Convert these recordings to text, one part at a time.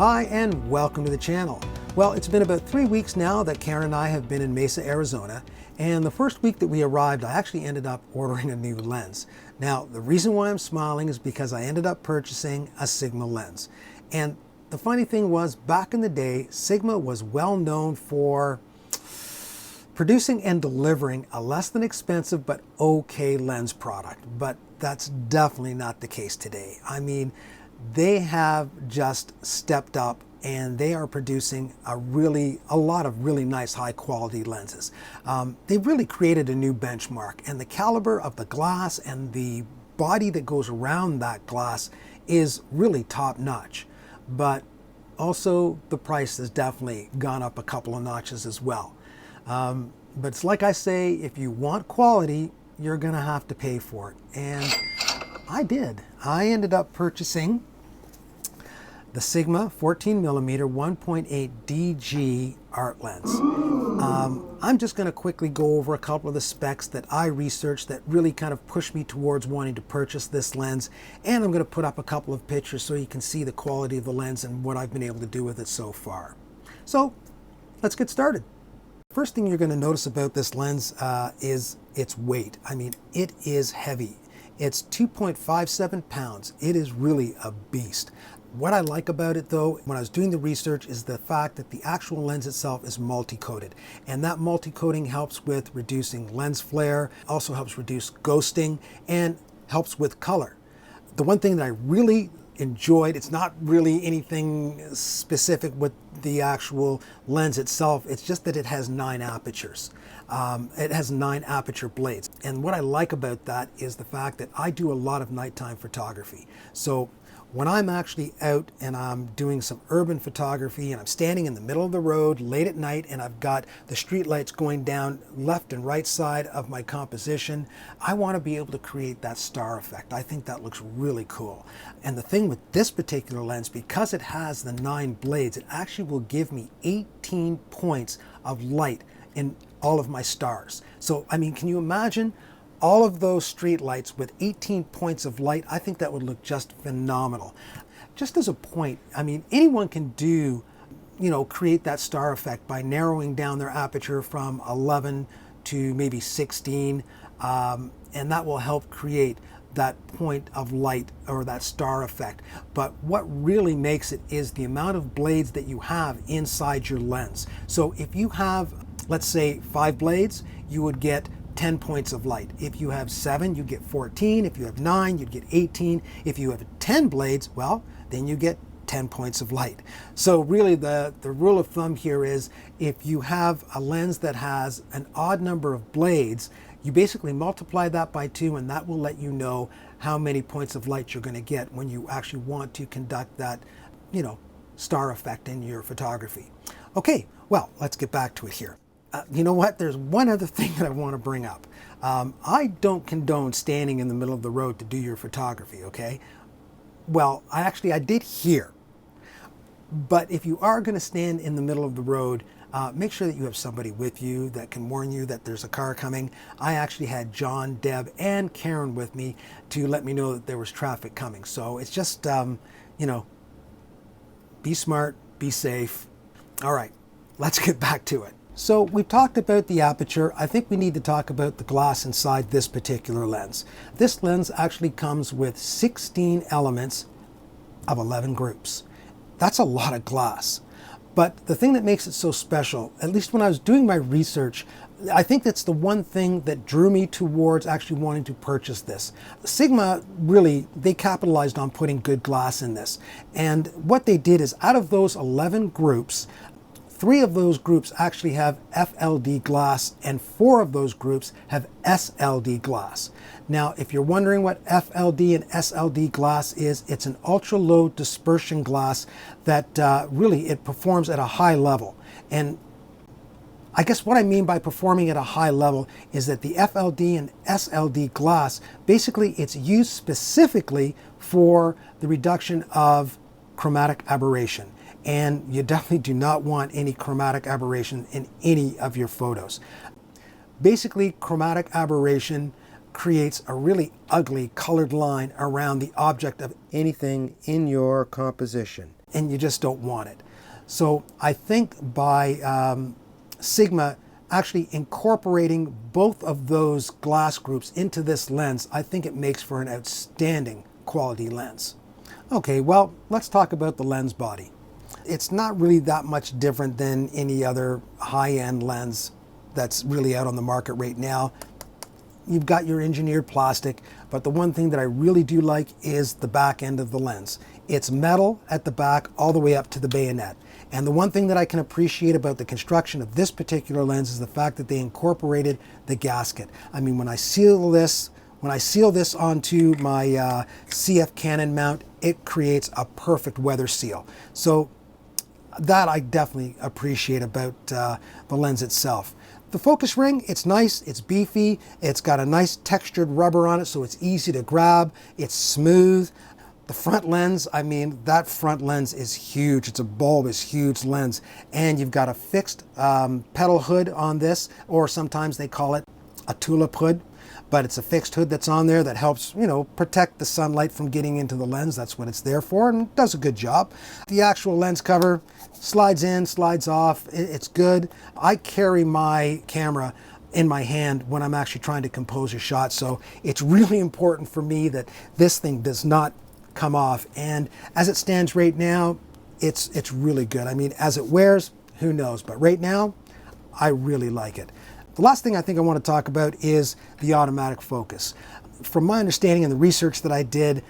Hi and welcome to the channel. Well, it's been about 3 weeks now that Karen and I have been in Mesa, Arizona, and the first week that we arrived, I actually ended up ordering a new lens. Now, the reason why I'm smiling is because I ended up purchasing a Sigma lens. And the funny thing was, back in the day, Sigma was well known for producing and delivering a less than expensive but okay lens product. But that's definitely not the case today. I mean, they have just stepped up and they are producing a lot of really nice high quality lenses. They've really created a new benchmark, and the caliber of the glass and the body that goes around that glass is really top notch. But also the price has definitely gone up a couple of notches as well. But it's like I say, if you want quality, you're gonna have to pay for it. And I did. I ended up purchasing the Sigma 14mm 1.8 DG art lens. I'm just going to quickly go over a couple of the specs that I researched that really kind of pushed me towards wanting to purchase this lens, and I'm going to put up a couple of pictures so you can see the quality of the lens and what I've been able to do with it so far. So let's get started. First thing you're going to notice about this lens is its weight. I mean, it is heavy. It's 2.57 pounds. It is really a beast. What I like about it though, when I was doing the research, is the fact that the actual lens itself is multi-coated. And that multi-coating helps with reducing lens flare, also helps reduce ghosting, and helps with color. The one thing that I really enjoyed, it's not really anything specific with the actual lens itself, it's just that it has 9 apertures. It has 9 aperture blades. And what I like about that is the fact that I do a lot of nighttime photography. So when I'm actually out and I'm doing some urban photography and I'm standing in the middle of the road late at night and I've got the street lights going down left and right side of my composition, I want to be able to create that star effect. I think that looks really cool. And the thing with this particular lens, because it has the 9 blades, it actually will give me 18 points of light in all of my stars. So, I mean, can you imagine all of those street lights with 18 points of light? I think that would look just phenomenal. Just as a point, I mean, anyone can do, create that star effect by narrowing down their aperture from 11 to maybe 16, and that will help create that point of light or that star effect. But what really makes it is the amount of blades that you have inside your lens. So if you have, let's say, 5 blades, you would get 10 points of light. If you have 7, you get 14. If you have 9, you'd get 18. If you have 10 blades, well, then you get 10 points of light. So really the rule of thumb here is, if you have a lens that has an odd number of blades, you basically multiply that by 2, and that will let you know how many points of light you're going to get when you actually want to conduct that, star effect in your photography. Okay, well, let's get back to it here. You know what? There's one other thing that I want to bring up. I don't condone standing in the middle of the road to do your photography, okay? Well, I did here. But if you are going to stand in the middle of the road, make sure that you have somebody with you that can warn you that there's a car coming. I actually had John, Deb, and Karen with me to let me know that there was traffic coming. So it's just, be smart, be safe. All right, let's get back to it. So we've talked about the aperture. I think we need to talk about the glass inside this particular lens. This lens actually comes with 16 elements of 11 groups. That's a lot of glass. But the thing that makes it so special, at least when I was doing my research, I think that's the one thing that drew me towards actually wanting to purchase this. Sigma, really, they capitalized on putting good glass in this. And what they did is, out of those 11 groups, 3 of those groups actually have FLD glass, and 4 of those groups have SLD glass. Now, if you're wondering what FLD and SLD glass is, it's an ultra low dispersion glass that really, it performs at a high level. And I guess what I mean by performing at a high level is that the FLD and SLD glass, basically it's used specifically for the reduction of chromatic aberration. And you definitely do not want any chromatic aberration in any of your photos. Basically, chromatic aberration creates a really ugly colored line around the object of anything in your composition. and you just don't want it. So I think by Sigma actually incorporating both of those glass groups into this lens, I think it makes for an outstanding quality lens. Okay, well, let's talk about the lens body. It's not really that much different than any other high-end lens that's really out on the market right now. You've got your engineered plastic, but the one thing that I really do like is the back end of the lens. It's metal at the back all the way up to the bayonet. And the one thing that I can appreciate about the construction of this particular lens is the fact that they incorporated the gasket. I mean, when I seal this onto my CF Canon mount, it creates a perfect weather seal. So that I definitely appreciate about the lens itself. The focus ring, it's nice, it's beefy, it's got a nice textured rubber on it, so it's easy to grab, it's smooth. The front lens, I mean, that front lens is huge. It's a bulbous, huge lens. And you've got a fixed petal hood on this, or sometimes they call it a tulip hood. But it's a fixed hood that's on there that helps, you know, protect the sunlight from getting into the lens. That's what it's there for, and it does a good job. The actual lens cover slides in, slides off. It's good. I carry my camera in my hand when I'm actually trying to compose a shot, so it's really important for me that this thing does not come off. And as it stands right now, it's really good. I mean, as it wears, who knows? But right now, I really like it. The last thing I think I want to talk about is the automatic focus. From my understanding and the research that I did,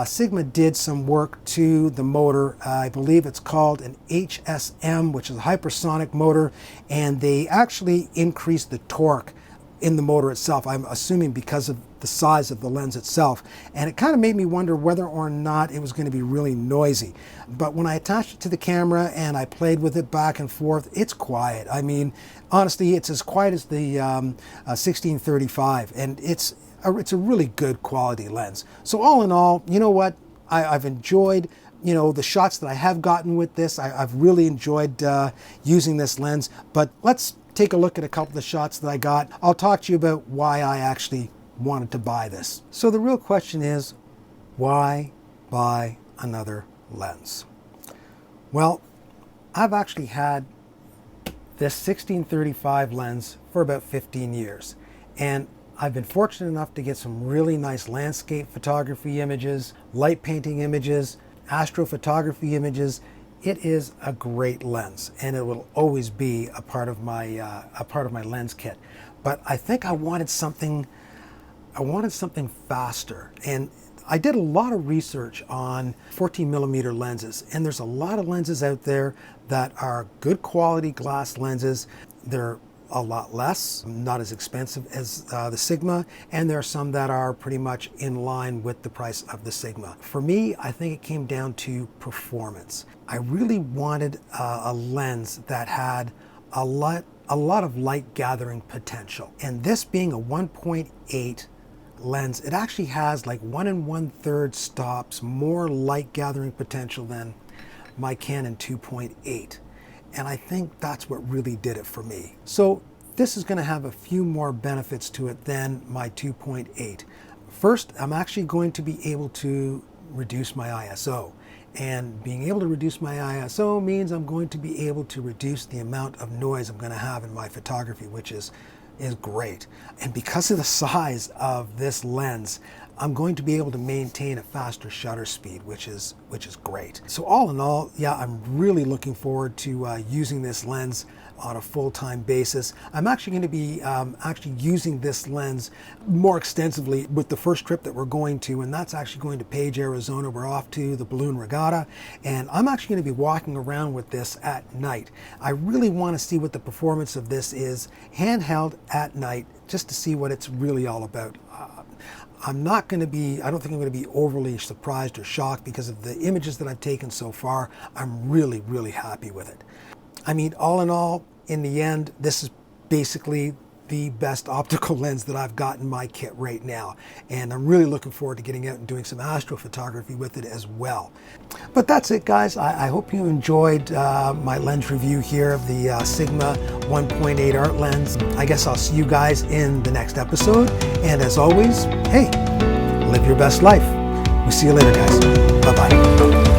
Sigma did some work to the motor. I believe it's called an HSM, which is a hypersonic motor, and they actually increased the torque in the motor itself, I'm assuming because of the size of the lens itself. And it kind of made me wonder whether or not it was going to be really noisy. But when I attached it to the camera and I played with it back and forth, it's quiet. I mean, honestly, it's as quiet as the 1635, and it's a really good quality lens. So all in all, you know what? I've enjoyed, you know, the shots that I have gotten with this. I've really enjoyed using this lens. But let's take a look at a couple of the shots that I got. I'll talk to you about why I actually wanted to buy this. So the real question is, why buy another lens? Well, I've actually had this 1635 lens for about 15 years, and I've been fortunate enough to get some really nice landscape photography images, light painting images, astrophotography images. It is a great lens, and it will always be a part of my lens kit. But I think I wanted something faster, and I did a lot of research on 14mm lenses, and there's a lot of lenses out there that are good quality glass lenses. They're a lot less, not as expensive as the Sigma, and there are some that are pretty much in line with the price of the Sigma. For me, I think it came down to performance. I really wanted a lens that had a lot of light gathering potential, and this being a 1.8 lens, it actually has like 1 1/3 stops more light gathering potential than my Canon 2.8. And I think that's what really did it for me. So this is going to have a few more benefits to it than my 2.8. First, I'm actually going to be able to reduce my ISO. And being able to reduce my ISO means I'm going to be able to reduce the amount of noise I'm going to have in my photography, which is great. And because of the size of this lens, I'm going to be able to maintain a faster shutter speed, which is great. So all in all, yeah, I'm really looking forward to using this lens on a full-time basis. I'm actually going to be using this lens more extensively with the first trip that we're going to, and that's actually going to Page, Arizona. We're off to the Balloon Regatta, and I'm actually going to be walking around with this at night. I really want to see what the performance of this is handheld at night, just to see what it's really all about. I don't think I'm going to be overly surprised or shocked because of the images that I've taken so far. I'm really, really happy with it. I mean, all in all, in the end, this is basically the best optical lens that I've got in my kit right now. And I'm really looking forward to getting out and doing some astrophotography with it as well. But that's it, guys. I hope you enjoyed my lens review here of the Sigma 1.8 art lens. I guess I'll see you guys in the next episode. And as always, hey, live your best life. We'll see you later, guys. Bye-bye.